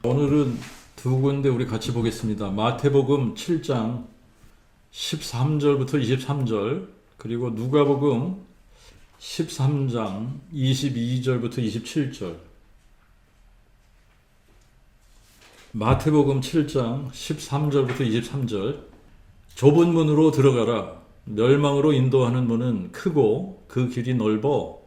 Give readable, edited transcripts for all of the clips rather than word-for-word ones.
오늘은 두 군데 우리 같이 보겠습니다. 마태복음 7장 13절부터 23절, 그리고 누가복음 13장 22절부터 27절. 마태복음 7장 13절부터 23절. 좁은 문으로 들어가라. 멸망으로 인도하는 문은 크고 그 길이 넓어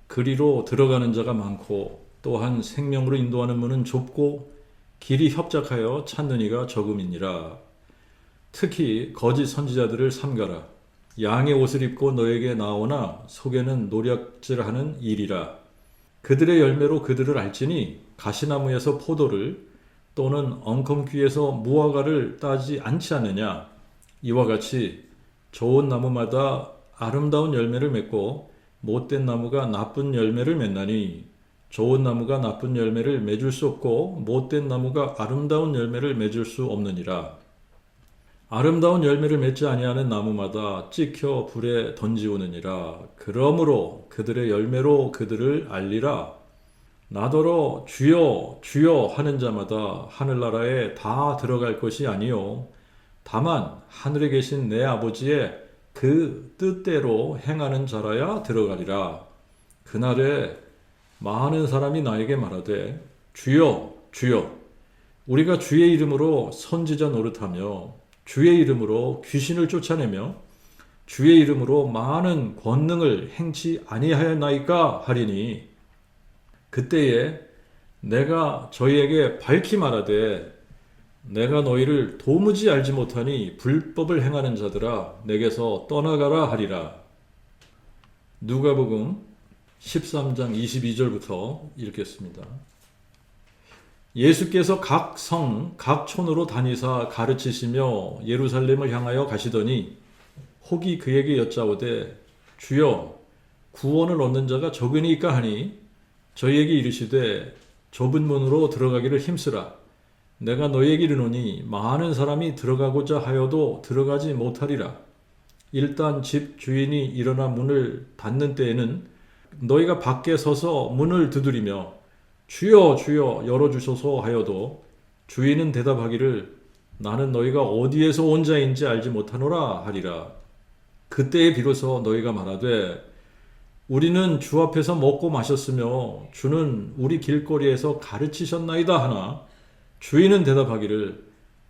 그리로 들어가는 자가 많고, 또한 생명으로 인도하는 문은 좁고 길이 협착하여 찾는 이가 적음이니라. 특히 거짓 선지자들을 삼가라. 양의 옷을 입고 너에게 나오나 속에는 노략질하는 일이라. 그들의 열매로 그들을 알지니 가시나무에서 포도를 또는 엉겅퀴에서 무화과를 따지 않지 않느냐. 이와 같이 좋은 나무마다 아름다운 열매를 맺고 못된 나무가 나쁜 열매를 맺나니, 좋은 나무가 나쁜 열매를 맺을 수 없고 못된 나무가 아름다운 열매를 맺을 수 없느니라. 아름다운 열매를 맺지 아니하는 나무마다 찍혀 불에 던지우느니라. 그러므로 그들의 열매로 그들을 알리라. 나더러 주여 주여 하는 자마다 하늘나라에 다 들어갈 것이 아니요 다만 하늘에 계신 내 아버지의 그 뜻대로 행하는 자라야 들어가리라. 그날에 많은 사람이 나에게 말하되 주여 주여 우리가 주의 이름으로 선지자 노릇하며 주의 이름으로 귀신을 쫓아내며 주의 이름으로 많은 권능을 행치 아니하였나이까 하리니, 그때에 내가 저희에게 밝히 말하되 내가 너희를 도무지 알지 못하니 불법을 행하는 자들아 내게서 떠나가라 하리라. 누가복음 13장 22절부터 읽겠습니다. 예수께서 각 성, 각 촌으로 다니사 가르치시며 예루살렘을 향하여 가시더니 혹이 그에게 여짜오되 주여 구원을 얻는 자가 적으니까 하니, 저희에게 이르시되 좁은 문으로 들어가기를 힘쓰라. 내가 너희에게 이르노니 많은 사람이 들어가고자 하여도 들어가지 못하리라. 일단 집 주인이 일어나 문을 닫는 때에는 너희가 밖에 서서 문을 두드리며 주여 주여 열어주소서 하여도 주인은 대답하기를 나는 너희가 어디에서 온 자인지 알지 못하노라 하리라. 그때에 비로소 너희가 말하되 우리는 주 앞에서 먹고 마셨으며 주는 우리 길거리에서 가르치셨나이다 하나, 주인은 대답하기를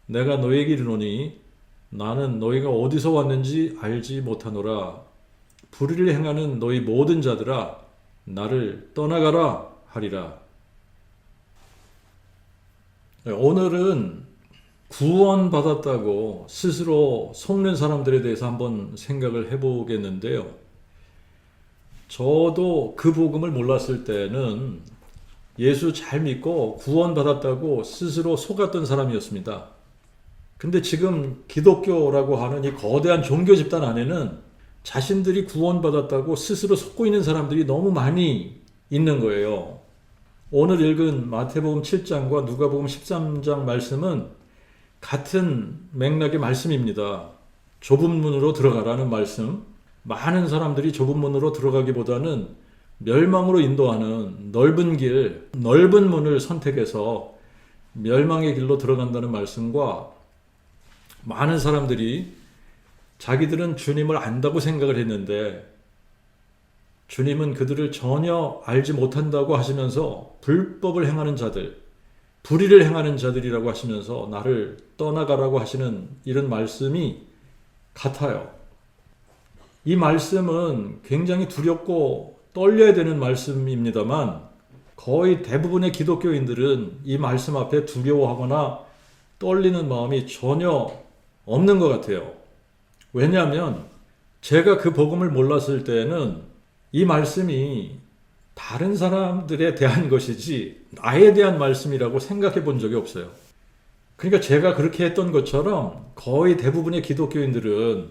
내가 너희에게 이르노니 나는 너희가 어디서 왔는지 알지 못하노라. 불의를 행하는 너희 모든 자들아 나를 떠나가라 하리라. 오늘은 구원받았다고 스스로 속는 사람들에 대해서 한번 생각을 해보겠는데요. 저도 그 복음을 몰랐을 때는 예수 잘 믿고 구원받았다고 스스로 속았던 사람이었습니다. 근데 지금 기독교라고 하는 이 거대한 종교 집단 안에는 자신들이 구원받았다고 스스로 속고 있는 사람들이 너무 많이 있는 거예요. 오늘 읽은 마태복음 7장과 누가복음 13장 말씀은 같은 맥락의 말씀입니다. 좁은 문으로 들어가라는 말씀. 많은 사람들이 좁은 문으로 들어가기보다는 멸망으로 인도하는 넓은 길, 넓은 문을 선택해서 멸망의 길로 들어간다는 말씀과, 많은 사람들이 자기들은 주님을 안다고 생각을 했는데 주님은 그들을 전혀 알지 못한다고 하시면서 불법을 행하는 자들, 불의를 행하는 자들이라고 하시면서 나를 떠나가라고 하시는 이런 말씀이 같아요. 이 말씀은 굉장히 두렵고 떨려야 되는 말씀입니다만 거의 대부분의 기독교인들은 이 말씀 앞에 두려워하거나 떨리는 마음이 전혀 없는 것 같아요. 왜냐하면 제가 그 복음을 몰랐을 때는 이 말씀이 다른 사람들에 대한 것이지 나에 대한 말씀이라고 생각해 본 적이 없어요. 그러니까 제가 그렇게 했던 것처럼 거의 대부분의 기독교인들은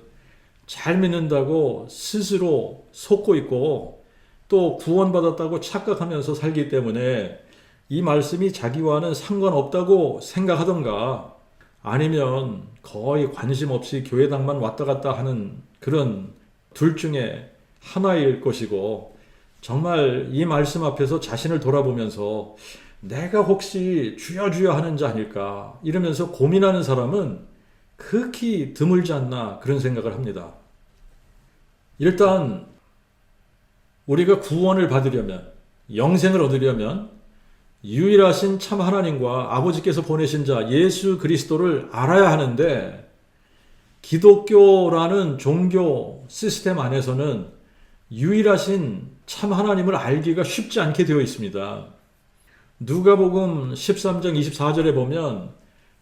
잘 믿는다고 스스로 속고 있고 또 구원받았다고 착각하면서 살기 때문에 이 말씀이 자기와는 상관없다고 생각하던가, 아니면 거의 관심 없이 교회당만 왔다 갔다 하는 그런 둘 중에 하나일 것이고, 정말 이 말씀 앞에서 자신을 돌아보면서 내가 혹시 주여 주여 하는 자 아닐까 이러면서 고민하는 사람은 극히 드물지 않나 그런 생각을 합니다. 일단 우리가 구원을 받으려면 영생을 얻으려면 유일하신 참 하나님과 아버지께서 보내신 자 예수 그리스도를 알아야 하는데 기독교라는 종교 시스템 안에서는 유일하신 참 하나님을 알기가 쉽지 않게 되어 있습니다. 누가복음 13장 24절에 보면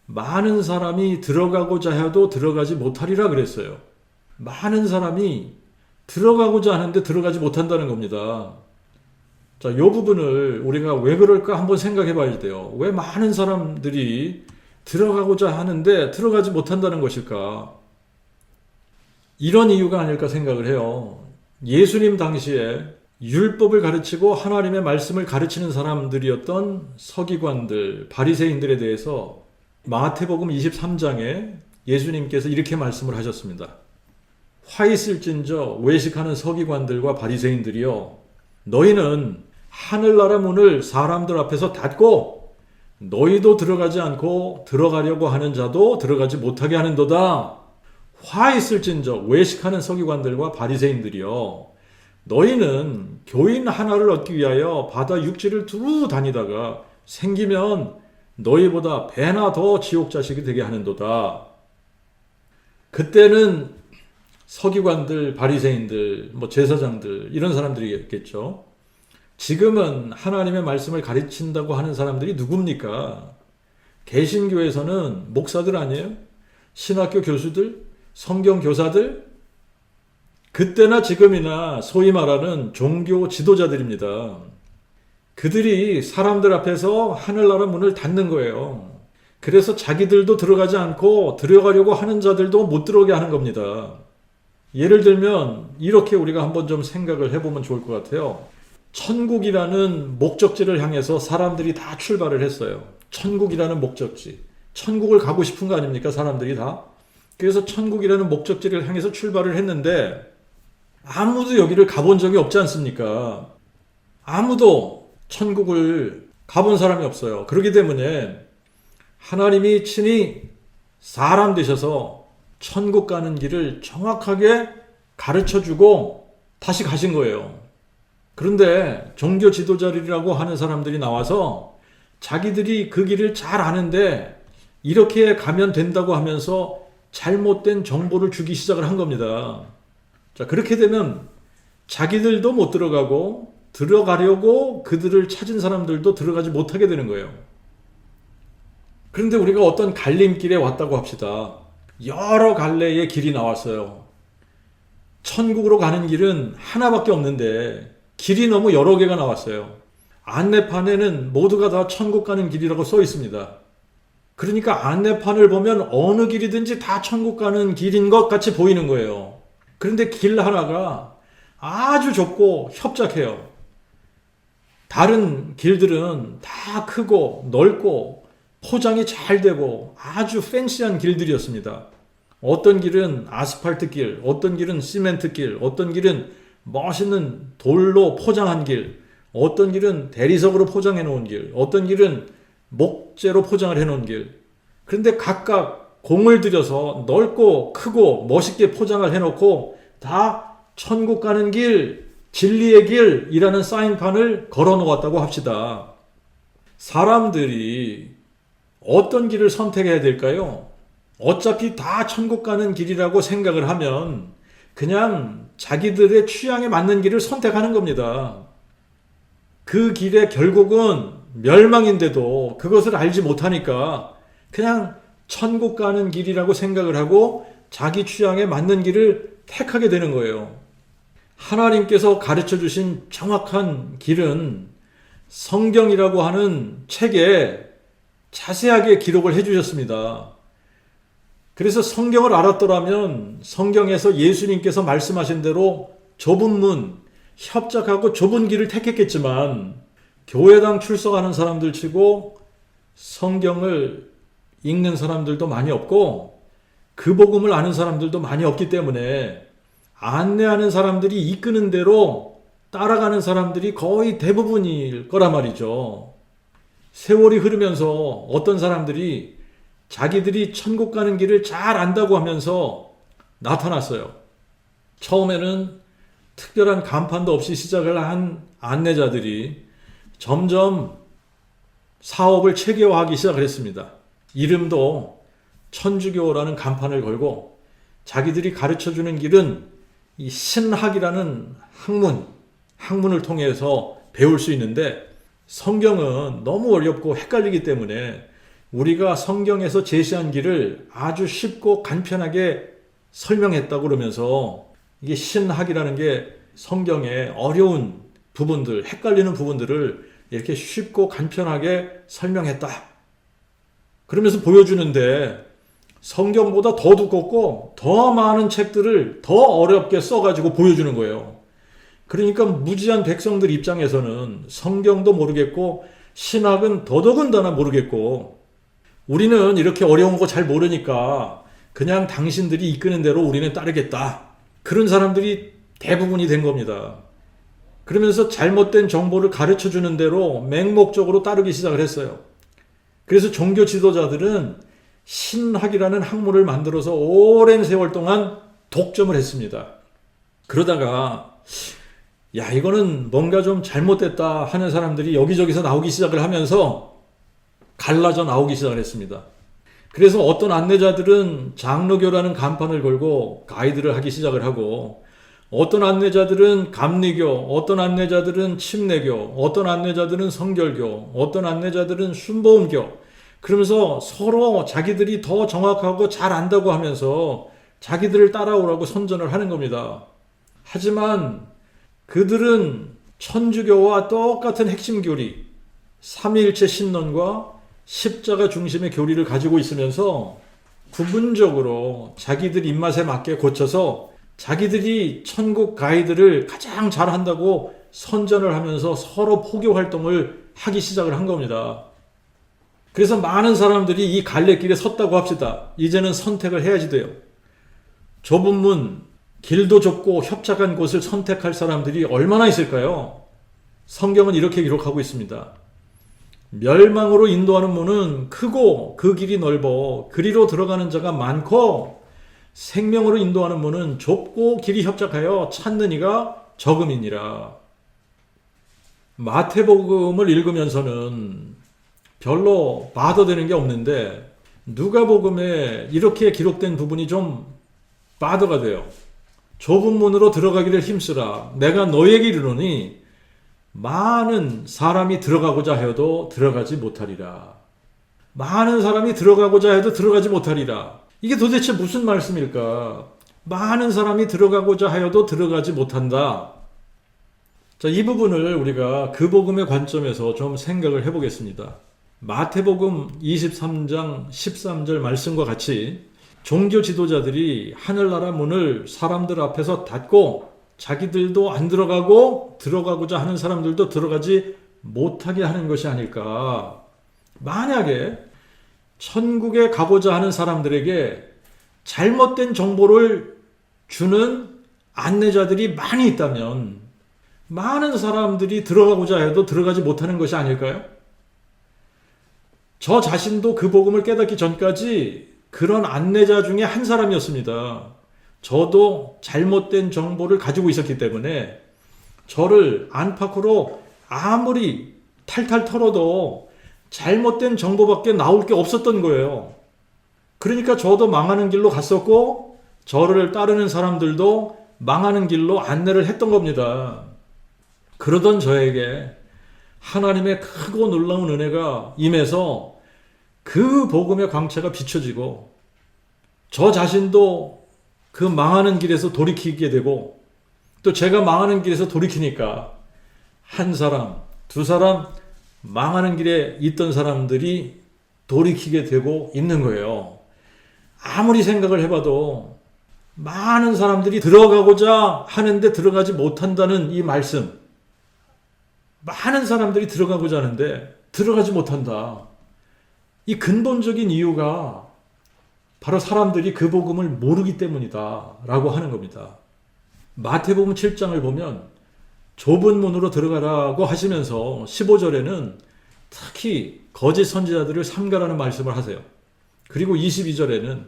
많은 사람이 들어가고자 해도 들어가지 못하리라 그랬어요. 많은 사람이 들어가고자 하는데 들어가지 못한다는 겁니다. 자, 이 부분을 우리가 왜 그럴까 한번 생각해 봐야 돼요. 왜 많은 사람들이 들어가고자 하는데 들어가지 못한다는 것일까? 이런 이유가 아닐까 생각을 해요. 예수님 당시에 율법을 가르치고 하나님의 말씀을 가르치는 사람들이었던 서기관들, 바리새인들에 대해서 마태복음 23장에 예수님께서 이렇게 말씀을 하셨습니다. 화 있을진저 외식하는 서기관들과 바리새인들이여, 너희는 하늘나라 문을 사람들 앞에서 닫고 너희도 들어가지 않고 들어가려고 하는 자도 들어가지 못하게 하는도다. 화 있을진저 외식하는 서기관들과 바리새인들이여, 너희는 교인 하나를 얻기 위하여 바다 육지를 두루 다니다가 생기면 너희보다 배나 더 지옥 자식이 되게 하는도다. 그때는 서기관들, 바리새인들, 제사장들 이런 사람들이겠죠. 지금은 하나님의 말씀을 가르친다고 하는 사람들이 누굽니까? 개신교에서는 목사들 아니에요? 신학교 교수들, 성경 교사들, 그때나 지금이나 소위 말하는 종교 지도자들입니다. 그들이 사람들 앞에서 하늘나라 문을 닫는 거예요. 그래서 자기들도 들어가지 않고 들어가려고 하는 자들도 못 들어오게 하는 겁니다. 예를 들면 이렇게 우리가 한번 좀 생각을 해보면 좋을 것 같아요. 천국이라는 목적지를 향해서 사람들이 다 출발을 했어요. 천국이라는 목적지. 천국을 가고 싶은 거 아닙니까? 사람들이 다. 그래서 천국이라는 목적지를 향해서 출발을 했는데 아무도 여기를 가본 적이 없지 않습니까? 아무도 천국을 가본 사람이 없어요. 그렇기 때문에 하나님이 친히 사람 되셔서 천국 가는 길을 정확하게 가르쳐주고 다시 가신 거예요. 그런데 종교 지도자들이라고 하는 사람들이 나와서 자기들이 그 길을 잘 아는데 이렇게 가면 된다고 하면서 잘못된 정보를 주기 시작을 한 겁니다. 자, 그렇게 되면 자기들도 못 들어가고 들어가려고 그들을 찾은 사람들도 들어가지 못하게 되는 거예요. 그런데 우리가 어떤 갈림길에 왔다고 합시다. 여러 갈래의 길이 나왔어요. 천국으로 가는 길은 하나밖에 없는데 길이 너무 여러 개가 나왔어요. 안내판에는 모두가 다 천국 가는 길이라고 써 있습니다. 그러니까 안내판을 보면 어느 길이든지 다 천국 가는 길인 것 같이 보이는 거예요. 그런데 길 하나가 아주 좁고 협착해요. 다른 길들은 다 크고 넓고 포장이 잘 되고 아주 팬시한 길들이었습니다. 어떤 길은 아스팔트 길, 어떤 길은 시멘트 길, 어떤 길은 멋있는 돌로 포장한 길, 어떤 길은 대리석으로 포장해 놓은 길, 어떤 길은 목재로 포장을 해 놓은 길. 그런데 각각 공을 들여서 넓고 크고 멋있게 포장을 해놓고 다 천국 가는 길, 진리의 길이라는 사인판을 걸어 놓았다고 합시다. 사람들이 어떤 길을 선택해야 될까요? 어차피 다 천국 가는 길이라고 생각을 하면 그냥 자기들의 취향에 맞는 길을 선택하는 겁니다. 그 길의 결국은 멸망인데도 그것을 알지 못하니까 그냥 천국 가는 길이라고 생각을 하고 자기 취향에 맞는 길을 택하게 되는 거예요. 하나님께서 가르쳐 주신 정확한 길은 성경이라고 하는 책에 자세하게 기록을 해 주셨습니다. 그래서 성경을 알았더라면 성경에서 예수님께서 말씀하신 대로 좁은 문, 협착하고 좁은 길을 택했겠지만 교회당 출석하는 사람들 치고 성경을 읽는 사람들도 많이 없고 그 복음을 아는 사람들도 많이 없기 때문에 안내하는 사람들이 이끄는 대로 따라가는 사람들이 거의 대부분일 거란 말이죠. 세월이 흐르면서 어떤 사람들이 자기들이 천국 가는 길을 잘 안다고 하면서 나타났어요. 처음에는 특별한 간판도 없이 시작을 한 안내자들이 점점 사업을 체계화하기 시작을 했습니다. 이름도 천주교라는 간판을 걸고 자기들이 가르쳐주는 길은 이 신학이라는 학문을 통해서 배울 수 있는데 성경은 너무 어렵고 헷갈리기 때문에 우리가 성경에서 제시한 길을 아주 쉽고 간편하게 설명했다고 그러면서 이게 신학이라는 게 성경의 어려운 부분들, 헷갈리는 부분들을 이렇게 쉽고 간편하게 설명했다. 그러면서 보여주는데 성경보다 더 두껍고 더 많은 책들을 더 어렵게 써가지고 보여주는 거예요. 그러니까 무지한 백성들 입장에서는 성경도 모르겠고 신학은 더더군다나 모르겠고 우리는 이렇게 어려운 거 잘 모르니까 그냥 당신들이 이끄는 대로 우리는 따르겠다. 그런 사람들이 대부분이 된 겁니다. 그러면서 잘못된 정보를 가르쳐주는 대로 맹목적으로 따르기 시작을 했어요. 그래서 종교 지도자들은 신학이라는 학문을 만들어서 오랜 세월 동안 독점을 했습니다. 그러다가 야 이거는 뭔가 좀 잘못됐다 하는 사람들이 여기저기서 나오기 시작을 하면서 갈라져 나오기 시작을 했습니다. 그래서 어떤 안내자들은 장로교라는 간판을 걸고 가이드를 하기 시작을 하고 어떤 안내자들은 감리교, 어떤 안내자들은 침례교, 어떤 안내자들은 성결교, 어떤 안내자들은 순복음교 그러면서 서로 자기들이 더 정확하고 잘 안다고 하면서 자기들을 따라오라고 선전을 하는 겁니다. 하지만 그들은 천주교와 똑같은 핵심 교리, 삼위일체 신론과 십자가 중심의 교리를 가지고 있으면서 부분적으로 자기들 입맛에 맞게 고쳐서 자기들이 천국 가이드를 가장 잘한다고 선전을 하면서 서로 포교 활동을 하기 시작을 한 겁니다. 그래서 많은 사람들이 이 갈래길에 섰다고 합시다. 이제는 선택을 해야지 돼요. 좁은 문, 길도 좁고 협착한 곳을 선택할 사람들이 얼마나 있을까요? 성경은 이렇게 기록하고 있습니다. 멸망으로 인도하는 문은 크고 그 길이 넓어 그리로 들어가는 자가 많고 생명으로 인도하는 문은 좁고 길이 협착하여 찾는 이가 적음이니라. 마태복음을 읽으면서는 별로 봐도 되는 게 없는데 누가복음에 이렇게 기록된 부분이 좀 봐도가 돼요. 좁은 문으로 들어가기를 힘쓰라. 내가 너에게 이르노니 많은 사람이 들어가고자 해도 들어가지 못하리라. 많은 사람이 들어가고자 해도 들어가지 못하리라. 이게 도대체 무슨 말씀일까? 많은 사람이 들어가고자 하여도 들어가지 못한다. 자, 이 부분을 우리가 그 복음의 관점에서 좀 생각을 해보겠습니다. 마태복음 23장 13절 말씀과 같이 종교 지도자들이 하늘나라 문을 사람들 앞에서 닫고 자기들도 안 들어가고 들어가고자 하는 사람들도 들어가지 못하게 하는 것이 아닐까. 만약에 천국에 가고자 하는 사람들에게 잘못된 정보를 주는 안내자들이 많이 있다면 많은 사람들이 들어가고자 해도 들어가지 못하는 것이 아닐까요? 저 자신도 그 복음을 깨닫기 전까지 그런 안내자 중에 한 사람이었습니다. 저도 잘못된 정보를 가지고 있었기 때문에 저를 안팎으로 아무리 탈탈 털어도 잘못된 정보밖에 나올 게 없었던 거예요. 그러니까 저도 망하는 길로 갔었고 저를 따르는 사람들도 망하는 길로 안내를 했던 겁니다. 그러던 저에게 하나님의 크고 놀라운 은혜가 임해서 그 복음의 광채가 비춰지고 저 자신도 그 망하는 길에서 돌이키게 되고 또 제가 망하는 길에서 돌이키니까 한 사람, 두 사람 망하는 길에 있던 사람들이 돌이키게 되고 있는 거예요. 아무리 생각을 해봐도 많은 사람들이 들어가고자 하는데 들어가지 못한다는 이 말씀. 많은 사람들이 들어가고자 하는데 들어가지 못한다. 이 근본적인 이유가 바로 사람들이 그 복음을 모르기 때문이다 라고 하는 겁니다. 마태복음 7장을 보면 좁은 문으로 들어가라고 하시면서 15절에는 특히 거짓 선지자들을 삼가라는 말씀을 하세요. 그리고 22절에는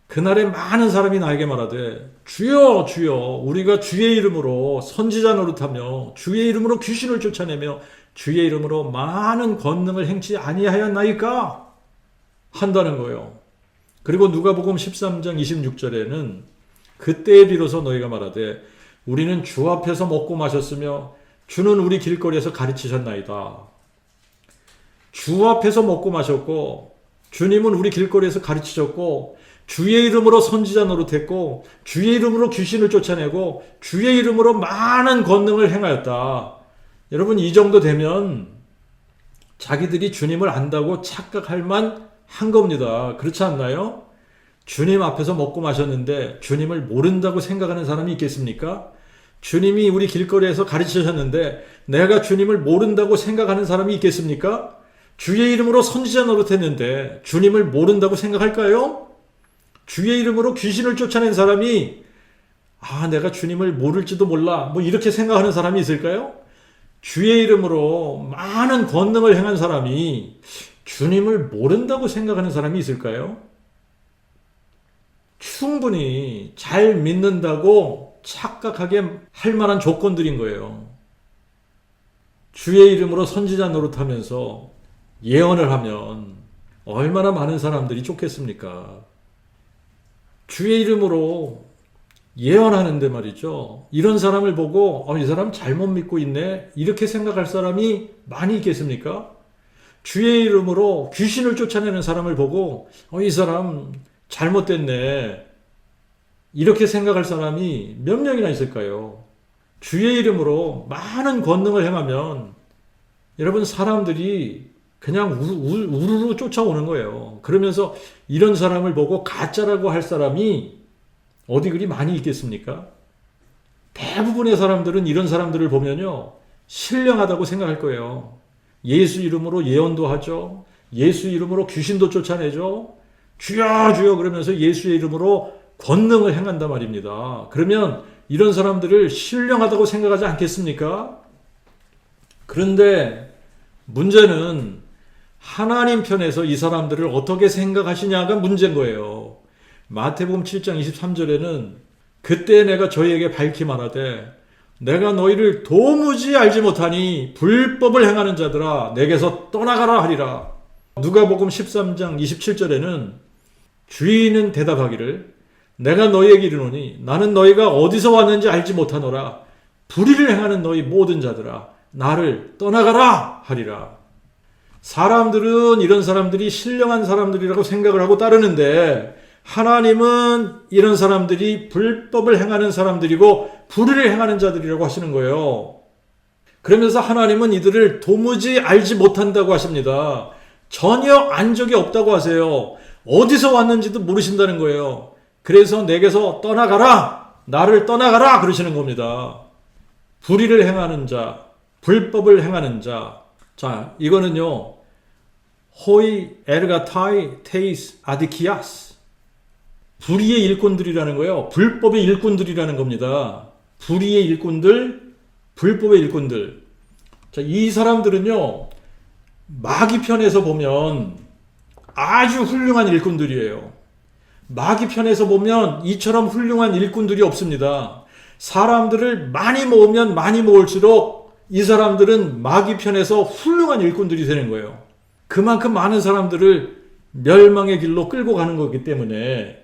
그날에 많은 사람이 나에게 말하되 주여 주여 우리가 주의 이름으로 선지자 노릇하며 주의 이름으로 귀신을 쫓아내며 주의 이름으로 많은 권능을 행치 아니하였나이까 한다는 거예요. 그리고 누가복음 13장 26절에는 그때에 비로소 너희가 말하되 우리는 주 앞에서 먹고 마셨으며 주는 우리 길거리에서 가르치셨나이다. 주 앞에서 먹고 마셨고 주님은 우리 길거리에서 가르치셨고 주의 이름으로 선지자 노릇했고 주의 이름으로 귀신을 쫓아내고 주의 이름으로 많은 권능을 행하였다. 여러분 이 정도 되면 자기들이 주님을 안다고 착각할 만한 겁니다. 그렇지 않나요? 주님 앞에서 먹고 마셨는데 주님을 모른다고 생각하는 사람이 있겠습니까? 주님이 우리 길거리에서 가르치셨는데 내가 주님을 모른다고 생각하는 사람이 있겠습니까? 주의 이름으로 선지자 노릇했는데 주님을 모른다고 생각할까요? 주의 이름으로 귀신을 쫓아낸 사람이 내가 주님을 모를지도 몰라 뭐 이렇게 생각하는 사람이 있을까요? 주의 이름으로 많은 권능을 행한 사람이 주님을 모른다고 생각하는 사람이 있을까요? 충분히 잘 믿는다고 착각하게 할 만한 조건들인 거예요. 주의 이름으로 선지자 노릇하면서 예언을 하면 얼마나 많은 사람들이 쫓겠습니까? 주의 이름으로 예언하는데 말이죠. 이런 사람을 보고 이 사람 잘못 믿고 있네 이렇게 생각할 사람이 많이 있겠습니까? 주의 이름으로 귀신을 쫓아내는 사람을 보고 이 사람 잘못됐네 이렇게 생각할 사람이 몇 명이나 있을까요? 주의 이름으로 많은 권능을 행하면 여러분 사람들이 그냥 우르르 쫓아오는 거예요. 그러면서 이런 사람을 보고 가짜라고 할 사람이 어디 그리 많이 있겠습니까? 대부분의 사람들은 이런 사람들을 보면요 신령하다고 생각할 거예요. 예수 이름으로 예언도 하죠. 예수 이름으로 귀신도 쫓아내죠. 주여 주여 그러면서 예수의 이름으로 권능을 행한단 말입니다. 그러면 이런 사람들을 신령하다고 생각하지 않겠습니까? 그런데 문제는 하나님 편에서 이 사람들을 어떻게 생각하시냐가 문제인 거예요. 마태복음 7장 23절에는 그때 내가 저희에게 밝히 말하되 내가 너희를 도무지 알지 못하니 불법을 행하는 자들아 내게서 떠나가라 하리라. 누가복음 13장 27절에는 주인은 대답하기를 내가 너희에게 이르노니 나는 너희가 어디서 왔는지 알지 못하노라. 불의를 행하는 너희 모든 자들아 나를 떠나가라 하리라. 사람들은 이런 사람들이 신령한 사람들이라고 생각을 하고 따르는데 하나님은 이런 사람들이 불법을 행하는 사람들이고 불의를 행하는 자들이라고 하시는 거예요. 그러면서 하나님은 이들을 도무지 알지 못한다고 하십니다. 전혀 안 적이 없다고 하세요. 어디서 왔는지도 모르신다는 거예요. 그래서 내게서 떠나가라, 나를 떠나가라 그러시는 겁니다. 불의를 행하는 자, 불법을 행하는 자. 자, 이거는요. 호이 에르가타이 테이스 아디키아스. 불의의 일꾼들이라는 거예요. 불법의 일꾼들이라는 겁니다. 불의의 일꾼들, 불법의 일꾼들. 자, 이 사람들은요. 마귀 편에서 보면 아주 훌륭한 일꾼들이에요. 마귀 편에서 보면 이처럼 훌륭한 일꾼들이 없습니다. 사람들을 많이 모으면 많이 모을수록 이 사람들은 마귀 편에서 훌륭한 일꾼들이 되는 거예요. 그만큼 많은 사람들을 멸망의 길로 끌고 가는 거기 때문에.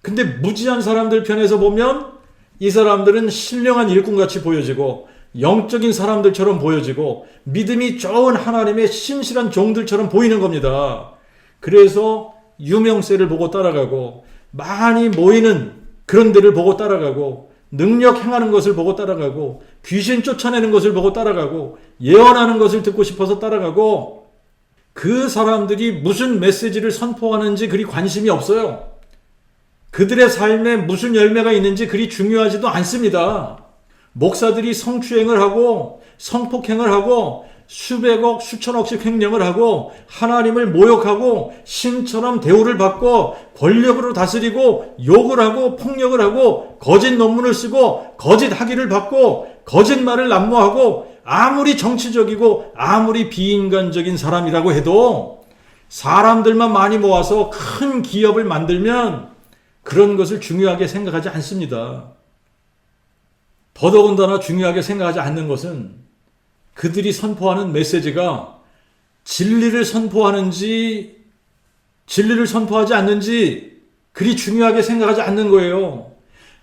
근데 무지한 사람들 편에서 보면 이 사람들은 신령한 일꾼같이 보여지고 영적인 사람들처럼 보여지고 믿음이 좋은 하나님의 신실한 종들처럼 보이는 겁니다. 그래서 유명세를 보고 따라가고 많이 모이는 그런 데를 보고 따라가고 능력 행하는 것을 보고 따라가고 귀신 쫓아내는 것을 보고 따라가고 예언하는 것을 듣고 싶어서 따라가고 그 사람들이 무슨 메시지를 선포하는지 그리 관심이 없어요. 그들의 삶에 무슨 열매가 있는지 그리 중요하지도 않습니다. 목사들이 성추행을 하고 성폭행을 하고 수백억 수천억씩 횡령을 하고 하나님을 모욕하고 신처럼 대우를 받고 권력으로 다스리고 욕을 하고 폭력을 하고 거짓 논문을 쓰고 거짓 학위를 받고 거짓말을 난무하고 아무리 정치적이고 아무리 비인간적인 사람이라고 해도 사람들만 많이 모아서 큰 기업을 만들면 그런 것을 중요하게 생각하지 않습니다. 더더군다나 중요하게 생각하지 않는 것은 그들이 선포하는 메시지가 진리를 선포하는지 진리를 선포하지 않는지 그리 중요하게 생각하지 않는 거예요.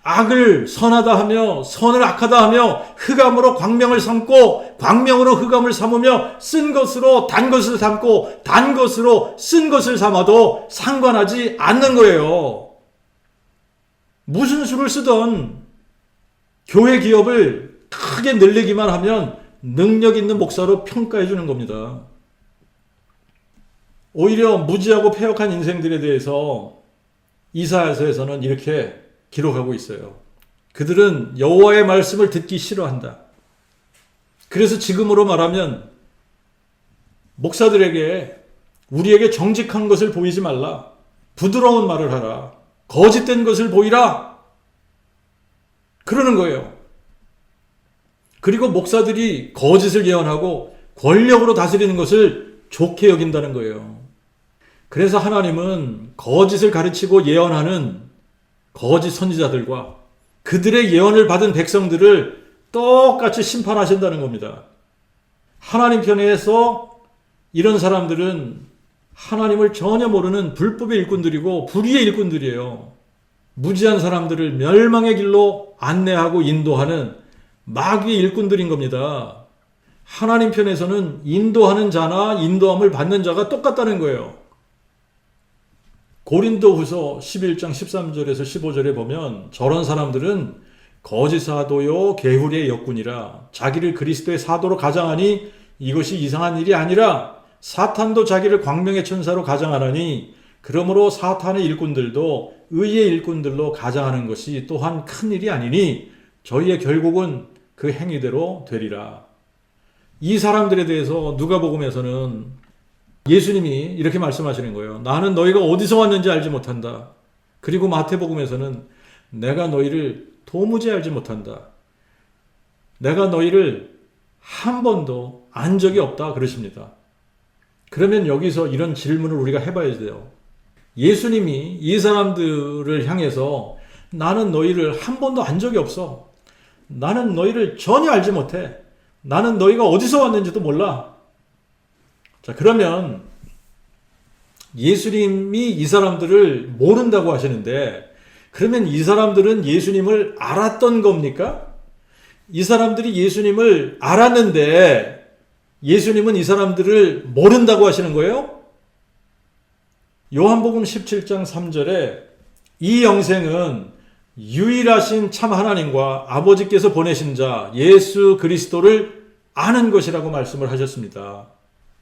악을 선하다 하며 선을 악하다 하며 흑암으로 광명을 삼고 광명으로 흑암을 삼으며 쓴 것으로 단 것을 삼고 단 것으로 쓴 것을 삼아도 상관하지 않는 거예요. 무슨 수를 쓰던 교회 기업을 크게 늘리기만 하면 능력 있는 목사로 평가해 주는 겁니다. 오히려 무지하고 패역한 인생들에 대해서 이사야서에서는 이렇게 기록하고 있어요. 그들은 여호와의 말씀을 듣기 싫어한다. 그래서 지금으로 말하면 목사들에게 우리에게 정직한 것을 보이지 말라. 부드러운 말을 하라. 거짓된 것을 보이라. 그러는 거예요. 그리고 목사들이 거짓을 예언하고 권력으로 다스리는 것을 좋게 여긴다는 거예요. 그래서 하나님은 거짓을 가르치고 예언하는 거짓 선지자들과 그들의 예언을 받은 백성들을 똑같이 심판하신다는 겁니다. 하나님 편에서 이런 사람들은 하나님을 전혀 모르는 불법의 일꾼들이고 불의의 일꾼들이에요. 무지한 사람들을 멸망의 길로 안내하고 인도하는 마귀의 일꾼들인 겁니다. 하나님 편에서는 인도하는 자나 인도함을 받는 자가 똑같다는 거예요. 고린도후서 11장 13절에서 15절에 보면 저런 사람들은 거짓 사도요 개후리의 역군이라 자기를 그리스도의 사도로 가장하니 이것이 이상한 일이 아니라 사탄도 자기를 광명의 천사로 가장하나니 그러므로 사탄의 일꾼들도 의의 일꾼들로 가장하는 것이 또한 큰 일이 아니니 저희의 결국은 그 행위대로 되리라. 이 사람들에 대해서 누가복음에서는 예수님이 이렇게 말씀하시는 거예요. 나는 너희가 어디서 왔는지 알지 못한다. 그리고 마태복음에서는 내가 너희를 도무지 알지 못한다. 내가 너희를 한 번도 안 적이 없다 그러십니다. 그러면 여기서 이런 질문을 우리가 해봐야 돼요. 예수님이 이 사람들을 향해서 나는 너희를 한 번도 안 적이 없어. 나는 너희를 전혀 알지 못해. 나는 너희가 어디서 왔는지도 몰라. 자, 그러면 예수님이 이 사람들을 모른다고 하시는데 그러면 이 사람들은 예수님을 알았던 겁니까? 이 사람들이 예수님을 알았는데 예수님은 이 사람들을 모른다고 하시는 거예요? 요한복음 17장 3절에 이 영생은 유일하신 참 하나님과 아버지께서 보내신 자 예수 그리스도를 아는 것이라고 말씀을 하셨습니다.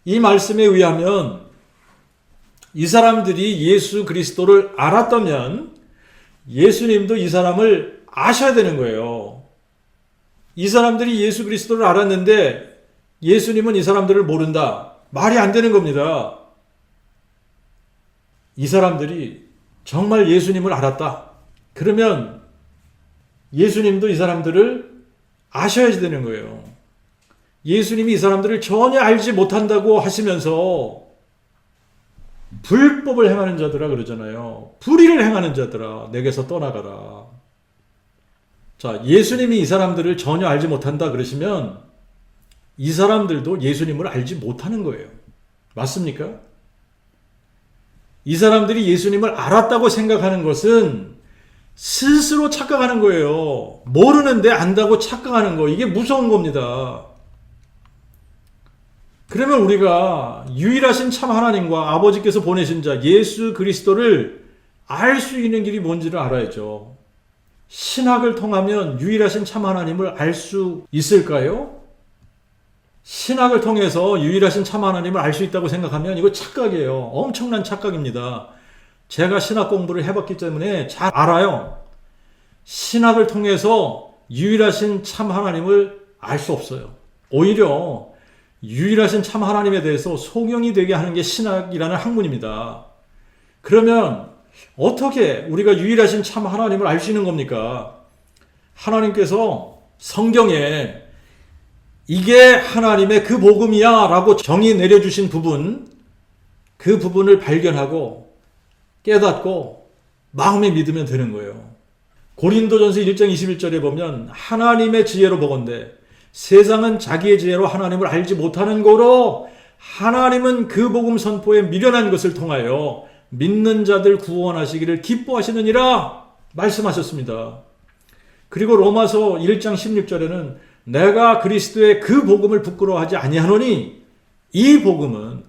이 말씀에 의하면 이 사람들이 예수 그리스도를 알았다면 예수님도 이 사람을 아셔야 되는 거예요. 이 사람들이 예수 그리스도를 알았는데 예수님은 이 사람들을 모른다. 말이 안 되는 겁니다. 이 사람들이 정말 예수님을 알았다. 그러면 예수님도 이 사람들을 아셔야 되는 거예요. 예수님이 이 사람들을 전혀 알지 못한다고 하시면서 불법을 행하는 자들아 그러잖아요. 불의를 행하는 자들아 내게서 떠나가라. 자, 예수님이 이 사람들을 전혀 알지 못한다 그러시면 이 사람들도 예수님을 알지 못하는 거예요. 맞습니까? 이 사람들이 예수님을 알았다고 생각하는 것은 스스로 착각하는 거예요. 모르는데 안다고 착각하는 거. 이게 무서운 겁니다. 그러면 우리가 유일하신 참 하나님과 아버지께서 보내신 자 예수 그리스도를 알 수 있는 길이 뭔지를 알아야죠. 신학을 통하면 유일하신 참 하나님을 알 수 있을까요? 신학을 통해서 유일하신 참 하나님을 알 수 있다고 생각하면 이거 착각이에요. 엄청난 착각입니다. 제가 신학 공부를 해봤기 때문에 잘 알아요. 신학을 통해서 유일하신 참 하나님을 알 수 없어요. 오히려 유일하신 참 하나님에 대해서 소경이 되게 하는 게 신학이라는 학문입니다. 그러면 어떻게 우리가 유일하신 참 하나님을 알 수 있는 겁니까? 하나님께서 성경에 이게 하나님의 그 복음이야 라고 정의 내려주신 부분, 그 부분을 발견하고 깨닫고 마음에 믿으면 되는 거예요. 고린도전서 1장 21절에 보면 하나님의 지혜로 보건대 세상은 자기의 지혜로 하나님을 알지 못하는 고로 하나님은 그 복음 선포에 미련한 것을 통하여 믿는 자들 구원하시기를 기뻐하시느니라 말씀하셨습니다. 그리고 로마서 1장 16절에는 내가 그리스도의 그 복음을 부끄러워하지 아니하노니 이 복음은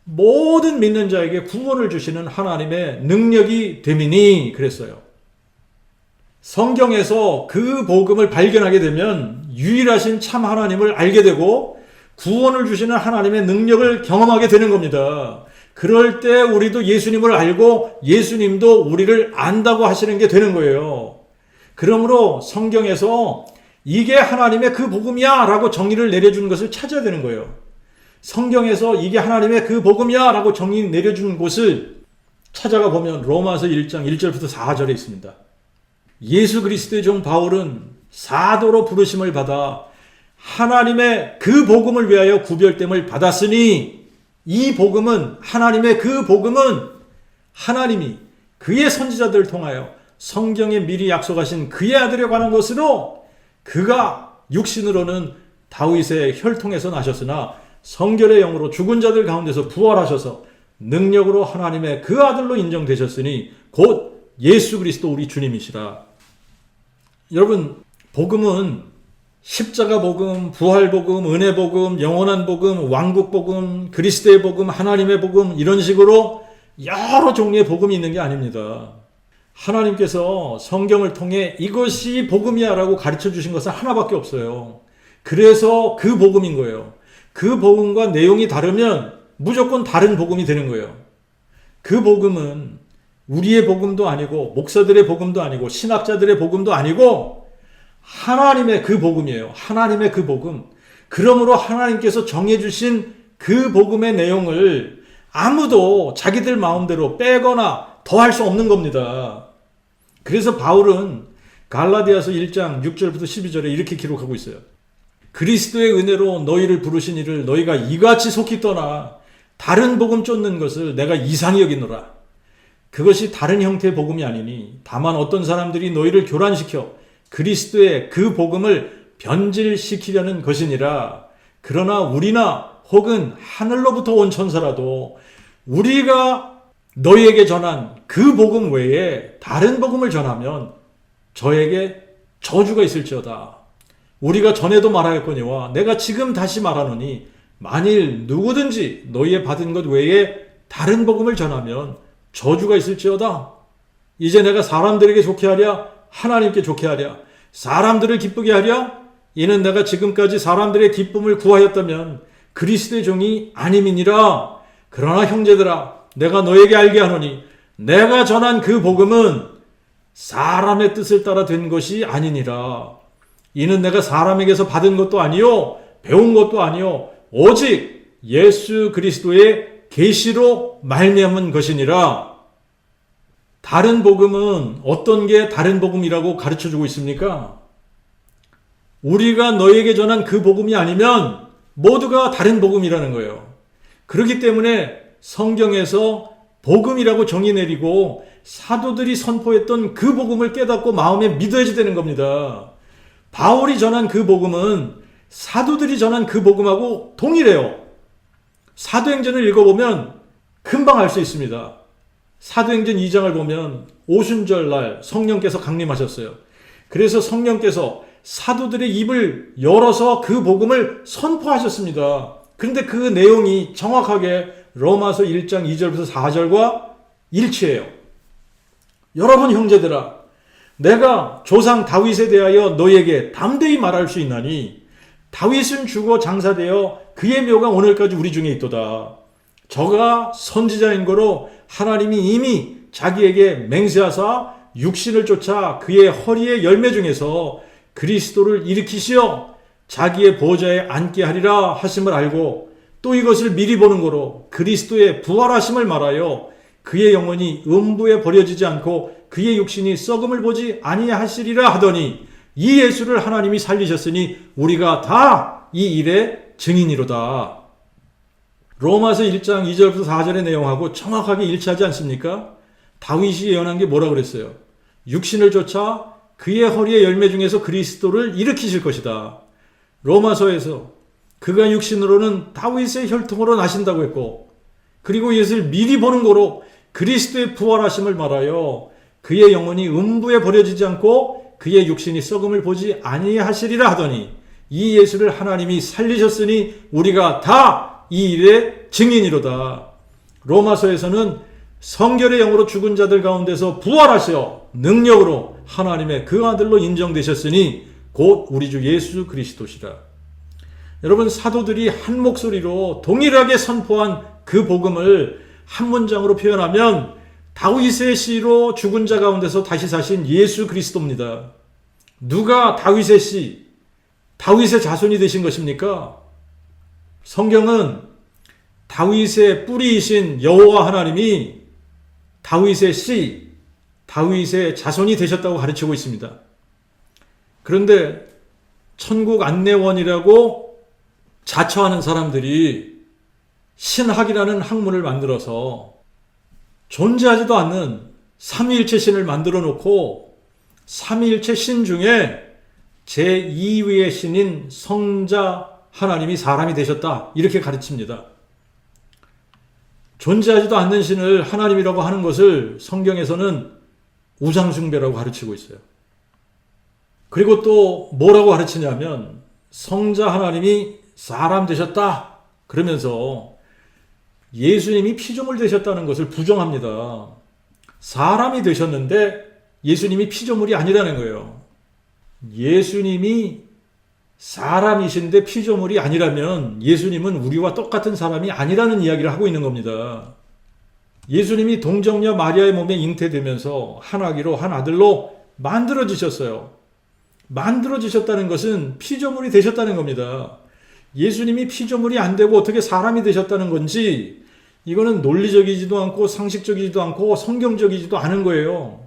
모든 믿는 자에게 구원을 주시는 하나님의 능력이 됨이니 그랬어요. 성경에서 그 복음을 발견하게 되면 유일하신 참 하나님을 알게 되고 구원을 주시는 하나님의 능력을 경험하게 되는 겁니다. 그럴 때 우리도 예수님을 알고 예수님도 우리를 안다고 하시는 게 되는 거예요. 그러므로 성경에서 이게 하나님의 그 복음이야 라고 정의를 내려준 것을 찾아야 되는 거예요. 성경에서 이게 하나님의 그 복음이야 라고 정의 내려준 곳을 찾아가 보면 로마서 1장 1절부터 4절에 있습니다. 예수 그리스도의 종 바울은 사도로 부르심을 받아 하나님의 그 복음을 위하여 구별됨을 받았으니 이 복음은 하나님의 그 복음은 하나님이 그의 선지자들을 통하여 성경에 미리 약속하신 그의 아들에 관한 것으로 그가 육신으로는 다윗의 혈통에서 나셨으나 성결의 영으로 죽은 자들 가운데서 부활하셔서 능력으로 하나님의 그 아들로 인정되셨으니 곧 예수 그리스도 우리 주님이시라. 여러분, 복음은 십자가 복음, 부활 복음, 은혜 복음, 영원한 복음, 왕국 복음, 그리스도의 복음, 하나님의 복음 이런 식으로 여러 종류의 복음이 있는 게 아닙니다. 하나님께서 성경을 통해 이것이 복음이야 라고 가르쳐 주신 것은 하나밖에 없어요. 그래서 그 복음인 거예요. 그 복음과 내용이 다르면 무조건 다른 복음이 되는 거예요. 그 복음은 우리의 복음도 아니고 목사들의 복음도 아니고 신학자들의 복음도 아니고 하나님의 그 복음이에요. 하나님의 그 복음. 그러므로 하나님께서 정해주신 그 복음의 내용을 아무도 자기들 마음대로 빼거나 더할 수 없는 겁니다. 그래서 바울은 갈라디아서 1장 6절부터 12절에 이렇게 기록하고 있어요. 그리스도의 은혜로 너희를 부르신 이를 너희가 이같이 속히 떠나 다른 복음 쫓는 것을 내가 이상히 여기노라. 그것이 다른 형태의 복음이 아니니 다만 어떤 사람들이 너희를 교란시켜 그리스도의 그 복음을 변질시키려는 것이니라. 그러나 우리나 혹은 하늘로부터 온 천사라도 우리가 너희에게 전한 그 복음 외에 다른 복음을 전하면 저에게 저주가 있을지어다. 우리가 전에도 말하였거니와 내가 지금 다시 말하노니 만일 누구든지 너희의 받은 것 외에 다른 복음을 전하면 저주가 있을지어다. 이제 내가 사람들에게 좋게 하랴 하나님께 좋게 하랴 사람들을 기쁘게 하랴 이는 내가 지금까지 사람들의 기쁨을 구하였다면 그리스도의 종이 아님이니라. 그러나 형제들아 내가 너에게 알게 하노니 내가 전한 그 복음은 사람의 뜻을 따라 된 것이 아니니라. 이는 내가 사람에게서 받은 것도 아니요 배운 것도 아니요 오직 예수 그리스도의 계시로 말미암은 것이니라. 다른 복음은 어떤 게 다른 복음이라고 가르쳐주고 있습니까? 우리가 너에게 전한 그 복음이 아니면 모두가 다른 복음이라는 거예요. 그렇기 때문에 성경에서 복음이라고 정의 내리고 사도들이 선포했던 그 복음을 깨닫고 마음에 믿어야지 되는 겁니다. 바울이 전한 그 복음은 사도들이 전한 그 복음하고 동일해요. 사도행전을 읽어보면 금방 알 수 있습니다. 사도행전 2장을 보면 오순절 날 성령께서 강림하셨어요. 그래서 성령께서 사도들의 입을 열어서 그 복음을 선포하셨습니다. 그런데 그 내용이 정확하게 로마서 1장 2절부터 4절과 일치해요. 여러분 형제들아 내가 조상 다윗에 대하여 너희에게 담대히 말할 수 있나니 다윗은 죽어 장사되어 그의 묘가 오늘까지 우리 중에 있도다. 저가 선지자인 거로 하나님이 이미 자기에게 맹세하사 육신을 쫓아 그의 허리의 열매 중에서 그리스도를 일으키시어 자기의 보좌에 앉게 하리라 하심을 알고 또 이것을 미리 보는 거로 그리스도의 부활하심을 말하여 그의 영혼이 음부에 버려지지 않고 그의 육신이 썩음을 보지 아니하시리라 하더니 이 예수를 하나님이 살리셨으니 우리가 다 이 일의 증인이로다. 로마서 1장 2절부터 4절의 내용하고 정확하게 일치하지 않습니까? 다윗이 예언한 게 뭐라 그랬어요? 육신을 쫓아 그의 허리의 열매 중에서 그리스도를 일으키실 것이다. 로마서에서 그가 육신으로는 다윗의 혈통으로 나신다고 했고, 그리고 이것을 미리 보는 거로 그리스도의 부활하심을 말하여 그의 영혼이 음부에 버려지지 않고 그의 육신이 썩음을 보지 아니하시리라 하더니 이 예수를 하나님이 살리셨으니 우리가 다 이 일의 증인이로다. 로마서에서는 성결의 영으로 죽은 자들 가운데서 부활하시어 능력으로 하나님의 그 아들로 인정되셨으니 곧 우리 주 예수 그리스도시라. 여러분, 사도들이 한 목소리로 동일하게 선포한 그 복음을 한 문장으로 표현하면 다윗의 씨로 죽은 자 가운데서 다시 사신 예수 그리스도입니다. 누가 다윗의 씨, 다윗의 자손이 되신 것입니까? 성경은 다윗의 뿌리이신 여호와 하나님이 다윗의 씨, 다윗의 자손이 되셨다고 가르치고 있습니다. 그런데 천국 안내원이라고 자처하는 사람들이 신학이라는 학문을 만들어서 존재하지도 않는 삼위일체 신을 만들어 놓고 삼위일체 신 중에 제2위의 신인 성자 하나님이 사람이 되셨다, 이렇게 가르칩니다. 존재하지도 않는 신을 하나님이라고 하는 것을 성경에서는 우상숭배라고 가르치고 있어요. 그리고 또 뭐라고 가르치냐면 성자 하나님이 사람 되셨다 그러면서 예수님이 피조물 되셨다는 것을 부정합니다. 사람이 되셨는데 예수님이 피조물이 아니라는 거예요. 예수님이 사람이신데 피조물이 아니라면 예수님은 우리와 똑같은 사람이 아니라는 이야기를 하고 있는 겁니다. 예수님이 동정녀 마리아의 몸에 잉태되면서 한 아기로 한 아들로 만들어지셨어요. 만들어지셨다는 것은 피조물이 되셨다는 겁니다. 예수님이 피조물이 안 되고 어떻게 사람이 되셨다는 건지 이거는 논리적이지도 않고 상식적이지도 않고 성경적이지도 않은 거예요.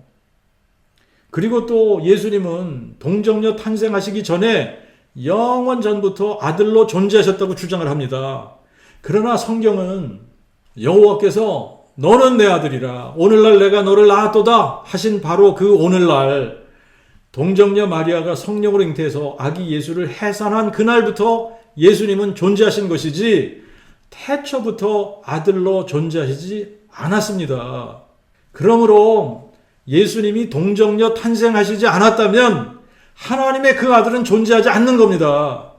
그리고 또 예수님은 동정녀 탄생하시기 전에 영원 전부터 아들로 존재하셨다고 주장을 합니다. 그러나 성경은 여호와께서 너는 내 아들이라 오늘날 내가 너를 낳았도다 하신 바로 그 오늘날 동정녀 마리아가 성령으로 잉태해서 아기 예수를 해산한 그날부터 예수님은 존재하신 것이지 태초부터 아들로 존재하시지 않았습니다. 그러므로 예수님이 동정녀 탄생하시지 않았다면 하나님의 그 아들은 존재하지 않는 겁니다.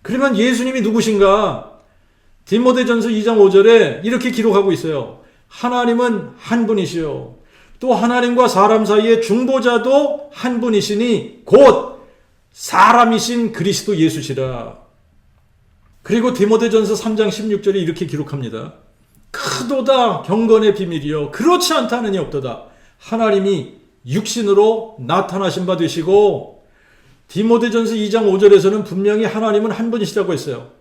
그러면 예수님이 누구신가? 디모데전서 2장 5절에 이렇게 기록하고 있어요. 하나님은 한 분이시요 또 하나님과 사람 사이의 중보자도 한 분이시니 곧 사람이신 그리스도 예수시라. 그리고 디모데전서 3장 16절에 이렇게 기록합니다. 크도다 경건의 비밀이요 그렇지 않다느니 없도다. 하나님이 육신으로 나타나신 바 되시고, 디모데전서 2장 5절에서는 분명히 하나님은 한 분이시라고 했어요.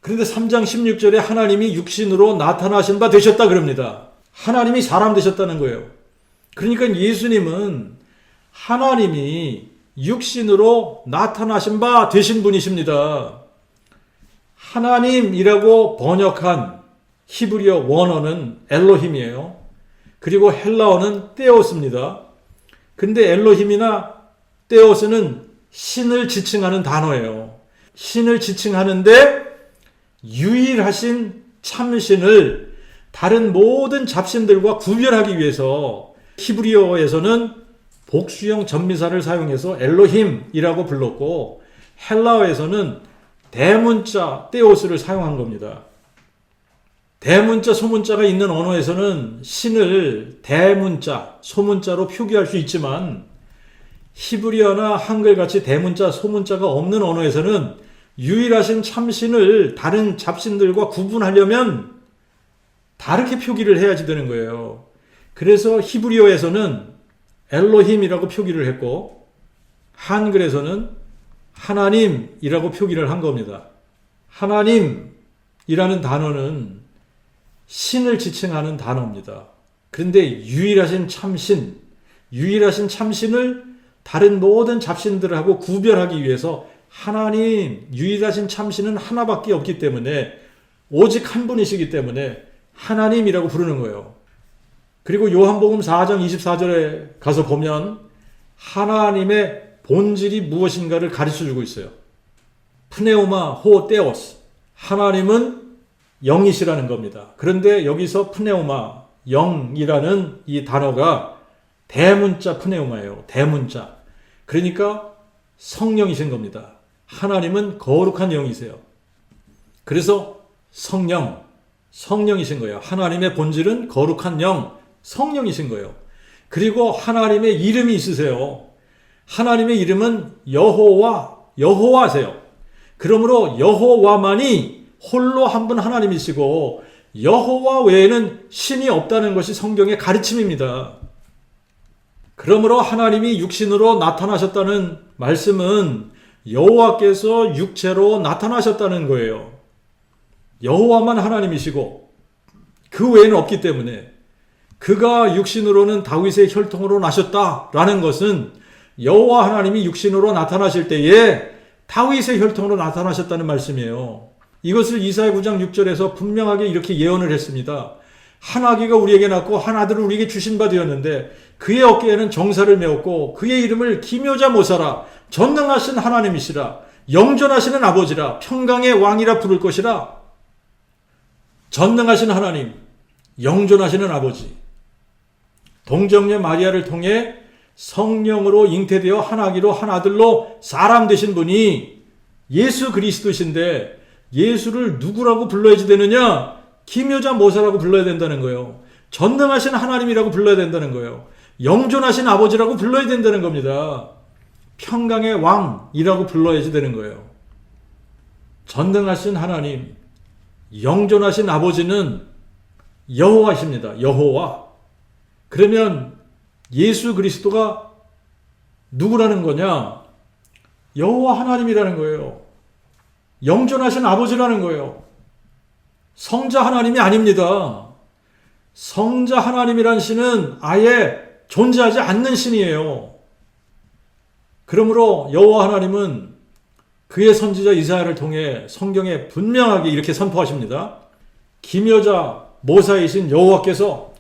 그런데 3장 16절에 하나님이 육신으로 나타나신 바 되셨다 그럽니다. 하나님이 사람 되셨다는 거예요. 그러니까 예수님은 하나님이 육신으로 나타나신 바 되신 분이십니다. 하나님이라고 번역한 히브리어 원어는 엘로힘이에요. 그리고 헬라어는 떼오스입니다. 근데 엘로힘이나 떼오스는 신을 지칭하는 단어예요. 신을 지칭하는데 유일하신 참신을 다른 모든 잡신들과 구별하기 위해서 히브리어에서는 복수형 전미사를 사용해서 엘로힘이라고 불렀고, 헬라어에서는 대문자 떼오스를 사용한 겁니다. 대문자 소문자가 있는 언어에서는 신을 대문자 소문자로 표기할 수 있지만 히브리어나 한글같이 대문자 소문자가 없는 언어에서는 유일하신 참신을 다른 잡신들과 구분하려면 다르게 표기를 해야지 되는 거예요. 그래서 히브리어에서는 엘로힘이라고 표기를 했고 한글에서는 하나님이라고 표기를 한 겁니다. 하나님이라는 단어는 신을 지칭하는 단어입니다. 그런데 유일하신 참신을 다른 모든 잡신들하고 구별하기 위해서 하나님 유일하신 참신은 하나밖에 없기 때문에 오직 한 분이시기 때문에 하나님이라고 부르는 거예요. 그리고 요한복음 4장 24절에 가서 보면 하나님의 본질이 무엇인가를 가르쳐주고 있어요. 프네오마 호 테오스, 하나님은 영이시라는 겁니다. 그런데 여기서 프네오마, 영이라는 이 단어가 대문자 프네오마예요. 대문자. 그러니까 성령이신 겁니다. 하나님은 거룩한 영이세요. 그래서 성령이신 거예요. 하나님의 본질은 거룩한 영, 성령이신 거예요. 그리고 하나님의 이름이 있으세요. 하나님의 이름은 여호와세요. 그러므로 여호와만이 홀로 한 분 하나님이시고 여호와 외에는 신이 없다는 것이 성경의 가르침입니다. 그러므로 하나님이 육신으로 나타나셨다는 말씀은 여호와께서 육체로 나타나셨다는 거예요. 여호와만 하나님이시고 그 외에는 없기 때문에 그가 육신으로는 다윗의 혈통으로 나셨다라는 것은 여호와 하나님이 육신으로 나타나실 때에 다윗의 혈통으로 나타나셨다는 말씀이에요. 이것을 이사야 9장 6절에서 분명하게 이렇게 예언을 했습니다. 한 아기가 우리에게 낳고 한 아들을 우리에게 주신 바 되었는데 그의 어깨에는 정사를 메었고 그의 이름을 기묘자 모사라, 전능하신 하나님이시라, 영존하시는 아버지라, 평강의 왕이라 부를 것이라. 전능하신 하나님, 영존하시는 아버지, 동정녀 마리아를 통해 성령으로 잉태되어 한 아기로 한 아들로 사람 되신 분이 예수 그리스도신데 예수를 누구라고 불러야지 되느냐? 기묘자 모사라고 불러야 된다는 거예요. 전능하신 하나님이라고 불러야 된다는 거예요. 영존하신 아버지라고 불러야 된다는 겁니다. 평강의 왕이라고 불러야지 되는 거예요. 전능하신 하나님, 영존하신 아버지는 여호와십니다. 여호와. 그러면 예수 그리스도가 누구라는 거냐? 여호와 하나님이라는 거예요. 영존하신 아버지라는 거예요. 성자 하나님이 아닙니다. 성자 하나님이란 신은 아예 존재하지 않는 신이에요. 그러므로 여호와 하나님은 그의 선지자 이사야를 통해 성경에 분명하게 이렇게 선포하십니다. 기묘자 모사이신 여호와께서,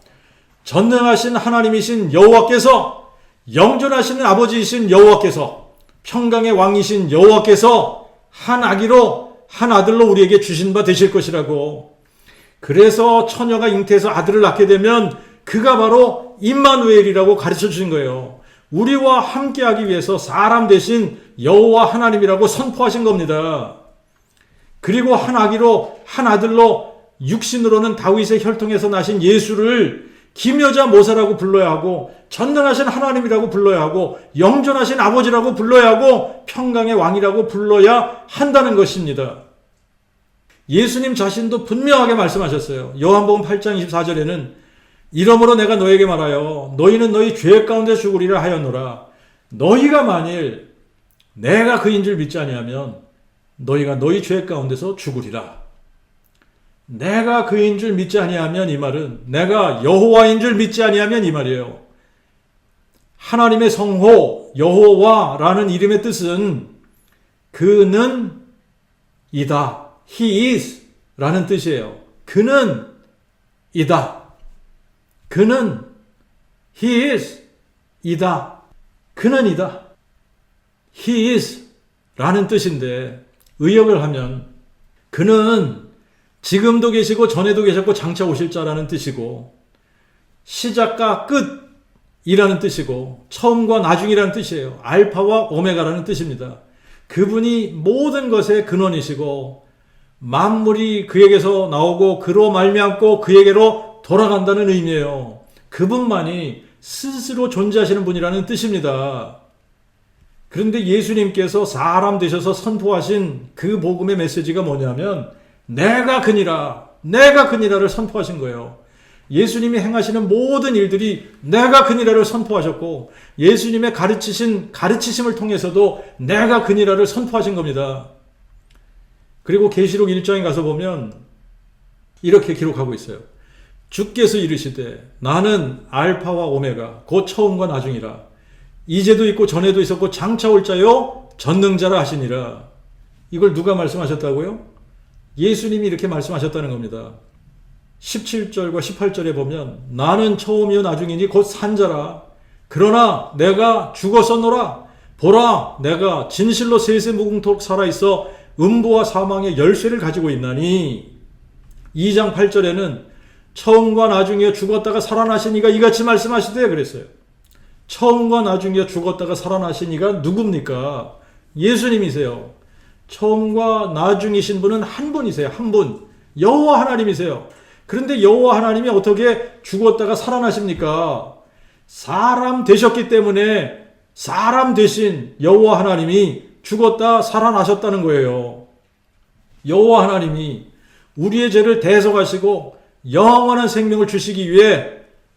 전능하신 하나님이신 여호와께서, 영존하시는 아버지이신 여호와께서, 평강의 왕이신 여호와께서 한 아기로 한 아들로 우리에게 주신 바 되실 것이라고. 그래서 처녀가 잉태해서 아들을 낳게 되면 그가 바로 임마누엘이라고 가르쳐 주신 거예요. 우리와 함께하기 위해서 사람 되신 여호와 하나님이라고 선포하신 겁니다. 그리고 한 아기로 한 아들로 육신으로는 다윗의 혈통에서 나신 예수를 기묘자 모사라고 불러야 하고, 전능하신 하나님이라고 불러야 하고, 영존하신 아버지라고 불러야 하고, 평강의 왕이라고 불러야 한다는 것입니다. 예수님 자신도 분명하게 말씀하셨어요. 요한복음 8장 24절에는 이러므로 내가 너에게 말하여 너희는 너희 죄 가운데 죽으리라 하였노라. 너희가 만일 내가 그인 줄 믿지 아니하면 너희가 너희 죄 가운데서 죽으리라. 내가 그인 줄 믿지 아니하면, 이 말은 내가 여호와인 줄 믿지 아니하면 이 말이에요. 하나님의 성호 여호와라는 이름의 뜻은 그는 이다. He is 라는 뜻이에요. 그는 이다. 그는 He is 이다. 그는 이다. He is 라는 뜻인데 의역을 하면 그는 지금도 계시고 전에도 계셨고 장차 오실 자라는 뜻이고, 시작과 끝이라는 뜻이고, 처음과 나중이라는 뜻이에요. 알파와 오메가라는 뜻입니다. 그분이 모든 것의 근원이시고 만물이 그에게서 나오고 그로 말미암고 그에게로 돌아간다는 의미예요. 그분만이 스스로 존재하시는 분이라는 뜻입니다. 그런데 예수님께서 사람 되셔서 선포하신 그 복음의 메시지가 뭐냐면 내가 그니라를 선포하신 거예요. 예수님이 행하시는 모든 일들이 내가 그니라를 선포하셨고, 예수님의 가르치심을 통해서도 내가 그니라를 선포하신 겁니다. 그리고 계시록 1장에 가서 보면 이렇게 기록하고 있어요. 주께서 이르시되 나는 알파와 오메가 곧 처음과 나중이라. 이제도 있고 전에도 있었고 장차 올 자요 전능자라 하시니라. 이걸 누가 말씀하셨다고요? 예수님이 이렇게 말씀하셨다는 겁니다. 17절과 18절에 보면 나는 처음이요 나중이니 곧 산자라. 그러나 내가 죽었었노라. 보라 내가 진실로 세세 무궁토록 살아있어 음부와 사망의 열쇠를 가지고 있나니. 2장 8절에는 처음과 나중에 죽었다가 살아나신 이가 이같이 말씀하시되 그랬어요. 처음과 나중에 죽었다가 살아나신 이가 누굽니까? 예수님이세요. 처음과 나중이신 분은 한 분이세요. 한 분. 여호와 하나님이세요. 그런데 여호와 하나님이 어떻게 죽었다가 살아나십니까? 사람 되셨기 때문에 사람 되신 여호와 하나님이 죽었다 살아나셨다는 거예요. 여호와 하나님이 우리의 죄를 대속하시고 영원한 생명을 주시기 위해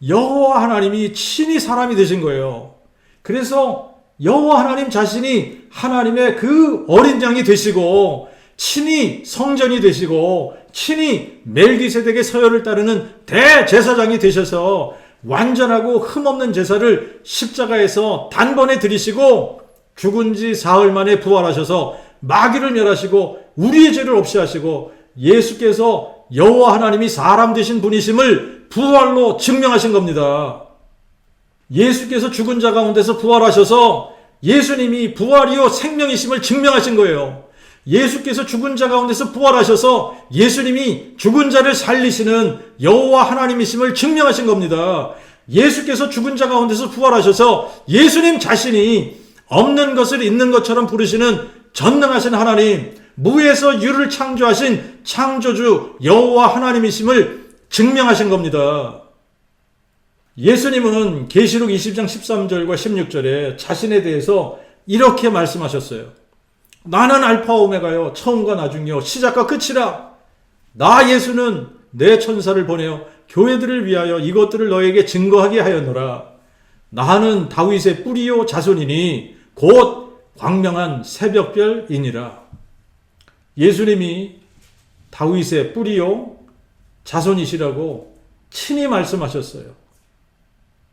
여호와 하나님이 친히 사람이 되신 거예요. 그래서 여호와 하나님 자신이 하나님의 그 어린 양이 되시고 친히 성전이 되시고 친히 멜기세덱의 서열을 따르는 대제사장이 되셔서 완전하고 흠없는 제사를 십자가에서 단번에 드리시고 죽은 지 사흘 만에 부활하셔서 마귀를 멸하시고 우리의 죄를 없이 하시고 예수께서 여호와 하나님이 사람 되신 분이심을 부활로 증명하신 겁니다. 예수께서 죽은 자 가운데서 부활하셔서 예수님이 부활이요 생명이심을 증명하신 거예요. 예수께서 죽은 자 가운데서 부활하셔서 예수님이 죽은 자를 살리시는 여호와 하나님이심을 증명하신 겁니다. 예수께서 죽은 자 가운데서 부활하셔서 예수님 자신이 없는 것을 있는 것처럼 부르시는 전능하신 하나님, 무에서 유를 창조하신 창조주 여호와 하나님이심을 증명하신 겁니다. 예수님은 계시록 20장 13절과 16절에 자신에 대해서 이렇게 말씀하셨어요. 나는 알파 오메가요 처음과 나중이요 시작과 끝이라. 나 예수는 내 천사를 보내어 교회들을 위하여 이것들을 너에게 증거하게 하였노라. 나는 다윗의 뿌리요 자손이니 곧 광명한 새벽별이니라. 예수님이 다윗의 뿌리요 자손이시라고 친히 말씀하셨어요.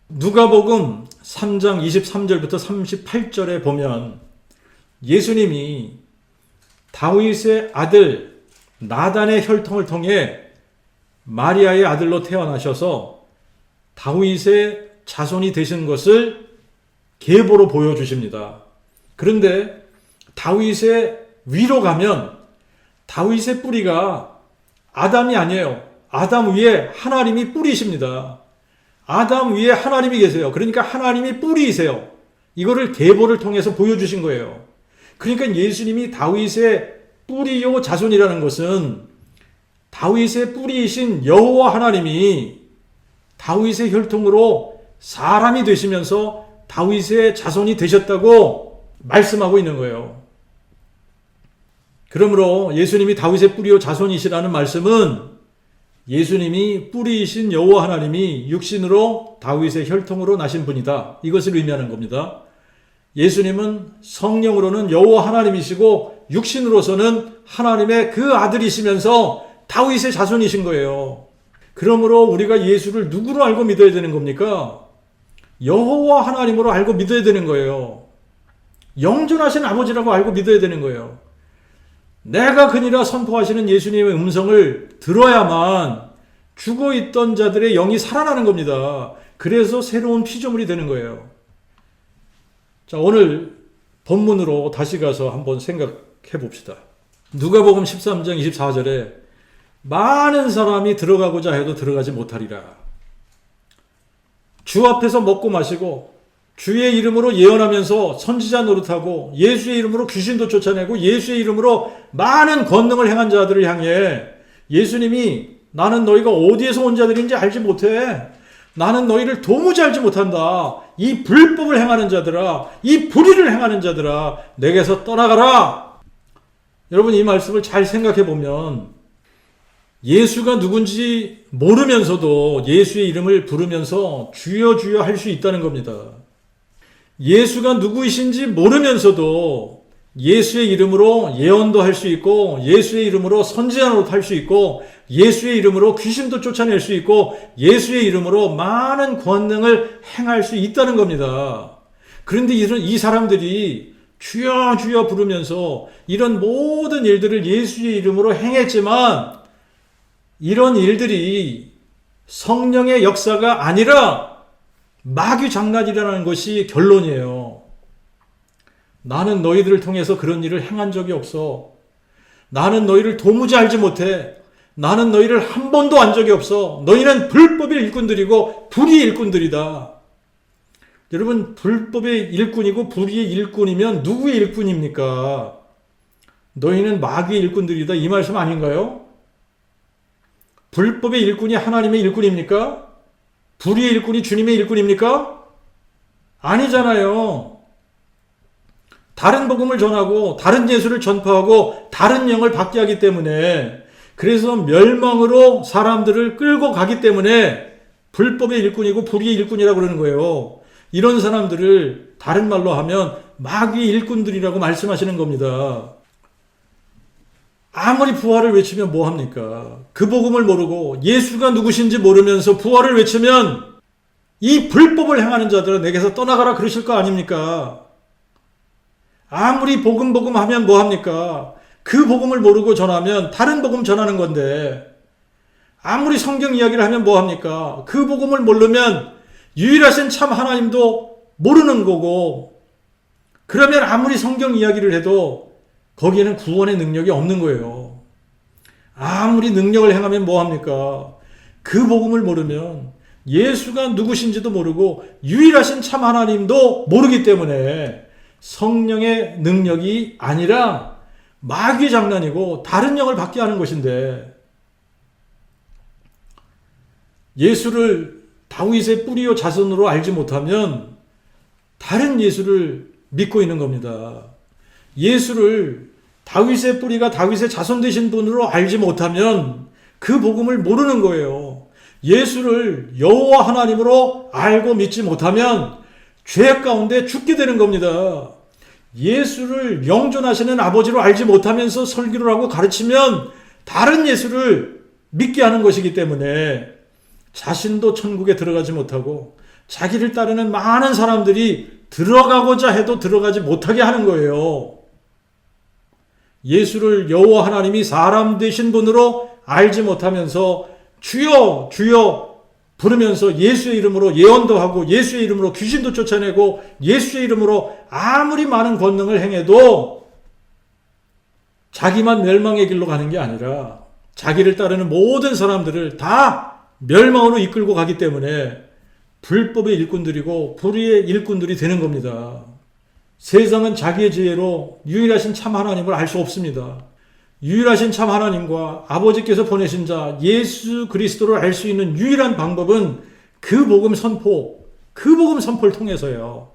누가복음 3장 23절부터 38절에 보면 예수님이 다윗의 아들 나단의 혈통을 통해 마리아의 아들로 태어나셔서 다윗의 자손이 되신 것을 계보로 보여주십니다. 그런데 다윗의 위로 가면 다윗의 뿌리가 아담이 아니에요. 아담 위에 하나님이 뿌리십니다. 아담 위에 하나님이 계세요. 그러니까 하나님이 뿌리이세요. 이거를 계보를 통해서 보여주신 거예요. 그러니까 예수님이 다윗의 뿌리요 자손이라는 것은 다윗의 뿌리이신 여호와 하나님이 다윗의 혈통으로 사람이 되시면서 다윗의 자손이 되셨다고 말씀하고 있는 거예요. 그러므로 예수님이 다윗의 뿌리요 자손이시라는 말씀은 예수님이 뿌리이신 여호와 하나님이 육신으로 다윗의 혈통으로 나신 분이다. 이것을 의미하는 겁니다. 예수님은 성령으로는 여호와 하나님이시고 육신으로서는 하나님의 그 아들이시면서 다윗의 자손이신 거예요. 그러므로 우리가 예수를 누구로 알고 믿어야 되는 겁니까? 여호와 하나님으로 알고 믿어야 되는 거예요. 영존하신 아버지라고 알고 믿어야 되는 거예요. 내가 그니라 선포하시는 예수님의 음성을 들어야만 죽어있던 자들의 영이 살아나는 겁니다. 그래서 새로운 피조물이 되는 거예요. 자, 오늘 본문으로 다시 가서 한번 생각해 봅시다. 누가복음 13장 24절에 많은 사람이 들어가고자 해도 들어가지 못하리라. 주 앞에서 먹고 마시고 주의 이름으로 예언하면서 선지자 노릇하고 예수의 이름으로 귀신도 쫓아내고 예수의 이름으로 많은 권능을 행한 자들을 향해 예수님이 나는 너희가 어디에서 온 자들인지 알지 못해. 나는 너희를 도무지 알지 못한다. 이 불법을 행하는 자들아, 이 불의를 행하는 자들아, 내게서 떠나가라. 여러분, 이 말씀을 잘 생각해 보면 예수가 누군지 모르면서도 예수의 이름을 부르면서 주여 주여 할 수 있다는 겁니다. 예수가 누구이신지 모르면서도 예수의 이름으로 예언도 할 수 있고 예수의 이름으로 선지자노릇 할 수 있고 예수의 이름으로 귀신도 쫓아낼 수 있고 예수의 이름으로 많은 권능을 행할 수 있다는 겁니다. 그런데 이 사람들이 주여 주여 부르면서 이런 모든 일들을 예수의 이름으로 행했지만 이런 일들이 성령의 역사가 아니라 마귀 장난이라는 것이 결론이에요. 나는 너희들을 통해서 그런 일을 행한 적이 없어. 나는 너희를 도무지 알지 못해. 나는 너희를 한 번도 안 적이 없어. 너희는 불법의 일꾼들이고 불의의 일꾼들이다. 여러분, 불법의 일꾼이고 불의의 일꾼이면 누구의 일꾼입니까? 너희는 마귀의 일꾼들이다. 이 말씀 아닌가요? 불법의 일꾼이 하나님의 일꾼입니까? 불의의 일꾼이 주님의 일꾼입니까? 아니잖아요. 다른 복음을 전하고 다른 예수를 전파하고 다른 영을 받게 하기 때문에, 그래서 멸망으로 사람들을 끌고 가기 때문에 불법의 일꾼이고 불의의 일꾼이라고 그러는 거예요. 이런 사람들을 다른 말로 하면 마귀의 일꾼들이라고 말씀하시는 겁니다. 아무리 부활을 외치면 뭐합니까? 그 복음을 모르고 예수가 누구신지 모르면서 부활을 외치면 이 불법을 행하는 자들은 내게서 떠나가라 그러실 거 아닙니까? 아무리 복음 하면 뭐합니까? 그 복음을 모르고 전하면 다른 복음 전하는 건데, 아무리 성경 이야기를 하면 뭐합니까? 그 복음을 모르면 유일하신 참 하나님도 모르는 거고, 그러면 아무리 성경 이야기를 해도 거기에는 구원의 능력이 없는 거예요. 아무리 능력을 행하면 뭐합니까? 그 복음을 모르면 예수가 누구신지도 모르고 유일하신 참 하나님도 모르기 때문에 성령의 능력이 아니라 마귀 장난이고 다른 영을 받게 하는 것인데, 예수를 다윗의 뿌리요 자손으로 알지 못하면 다른 예수를 믿고 있는 겁니다. 예수를 다윗의 뿌리가 다윗의 자손 되신 분으로 알지 못하면 그 복음을 모르는 거예요. 예수를 여호와 하나님으로 알고 믿지 못하면 죄 가운데 죽게 되는 겁니다. 예수를 영존하시는 아버지로 알지 못하면서 설교를 하고 가르치면 다른 예수를 믿게 하는 것이기 때문에 자신도 천국에 들어가지 못하고 자기를 따르는 많은 사람들이 들어가고자 해도 들어가지 못하게 하는 거예요. 예수를 여호와 하나님이 사람 되신 분으로 알지 못하면서 주여 주여 부르면서 예수의 이름으로 예언도 하고 예수의 이름으로 귀신도 쫓아내고 예수의 이름으로 아무리 많은 권능을 행해도 자기만 멸망의 길로 가는 게 아니라 자기를 따르는 모든 사람들을 다 멸망으로 이끌고 가기 때문에 불법의 일꾼들이고 불의의 일꾼들이 되는 겁니다. 세상은 자기의 지혜로 유일하신 참 하나님을 알 수 없습니다. 유일하신 참 하나님과 아버지께서 보내신 자 예수 그리스도를 알 수 있는 유일한 방법은 그 복음 선포를 통해서요.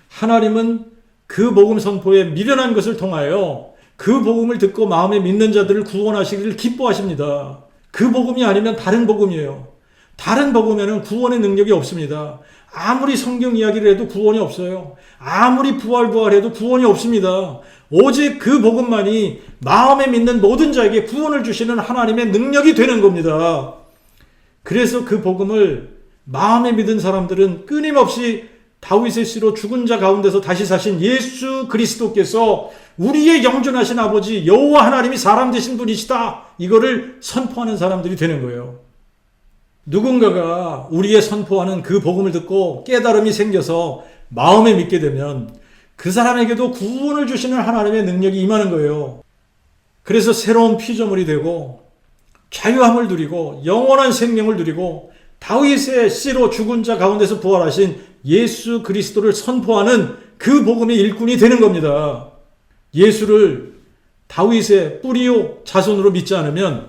하나님은 그 복음 선포에 미련한 것을 통하여 그 복음을 듣고 마음에 믿는 자들을 구원하시기를 기뻐하십니다. 그 복음이 아니면 다른 복음이에요. 다른 복음에는 구원의 능력이 없습니다. 아무리 성경 이야기를 해도 구원이 없어요. 아무리 부활해도 구원이 없습니다. 오직 그 복음만이 마음에 믿는 모든 자에게 구원을 주시는 하나님의 능력이 되는 겁니다. 그래서 그 복음을 마음에 믿은 사람들은 끊임없이 다윗의 씨로 죽은 자 가운데서 다시 사신 예수 그리스도께서 우리의 영존하신 아버지 여호와 하나님이 사람 되신 분이시다, 이거를 선포하는 사람들이 되는 거예요. 누군가가 우리의 선포하는 그 복음을 듣고 깨달음이 생겨서 마음에 믿게 되면 그 사람에게도 구원을 주시는 하나님의 능력이 임하는 거예요. 그래서 새로운 피조물이 되고 자유함을 누리고 영원한 생명을 누리고 다윗의 씨로 죽은 자 가운데서 부활하신 예수 그리스도를 선포하는 그 복음의 일꾼이 되는 겁니다. 예수를 다윗의 뿌리요 자손으로 믿지 않으면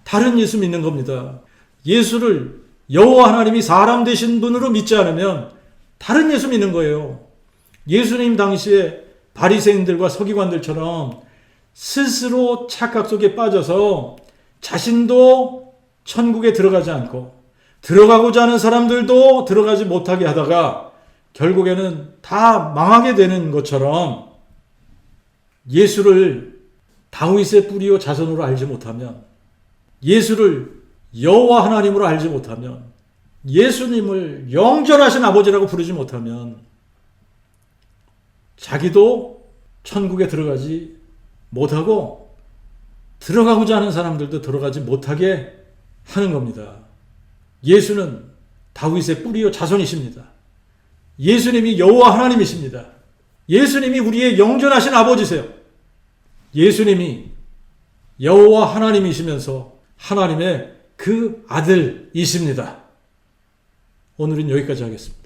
다른 예수 믿는 겁니다. 예수를 여호와 하나님이 사람 되신 분으로 믿지 않으면 다른 예수 믿는 거예요. 예수님 당시에 바리새인들과 서기관들처럼 스스로 착각 속에 빠져서 자신도 천국에 들어가지 않고 들어가고자 하는 사람들도 들어가지 못하게 하다가 결국에는 다 망하게 되는 것처럼, 예수를 다윗의 뿌리요 자손으로 알지 못하면, 예수를 여호와 하나님으로 알지 못하면, 예수님을 영존하신 아버지라고 부르지 못하면 자기도 천국에 들어가지 못하고 들어가고자 하는 사람들도 들어가지 못하게 하는 겁니다. 예수는 다윗의 뿌리요 자손이십니다. 예수님이 여호와 하나님이십니다. 예수님이 우리의 영존하신 아버지세요. 예수님이 여호와 하나님이시면서 하나님의 그 아들이십니다. 오늘은 여기까지 하겠습니다.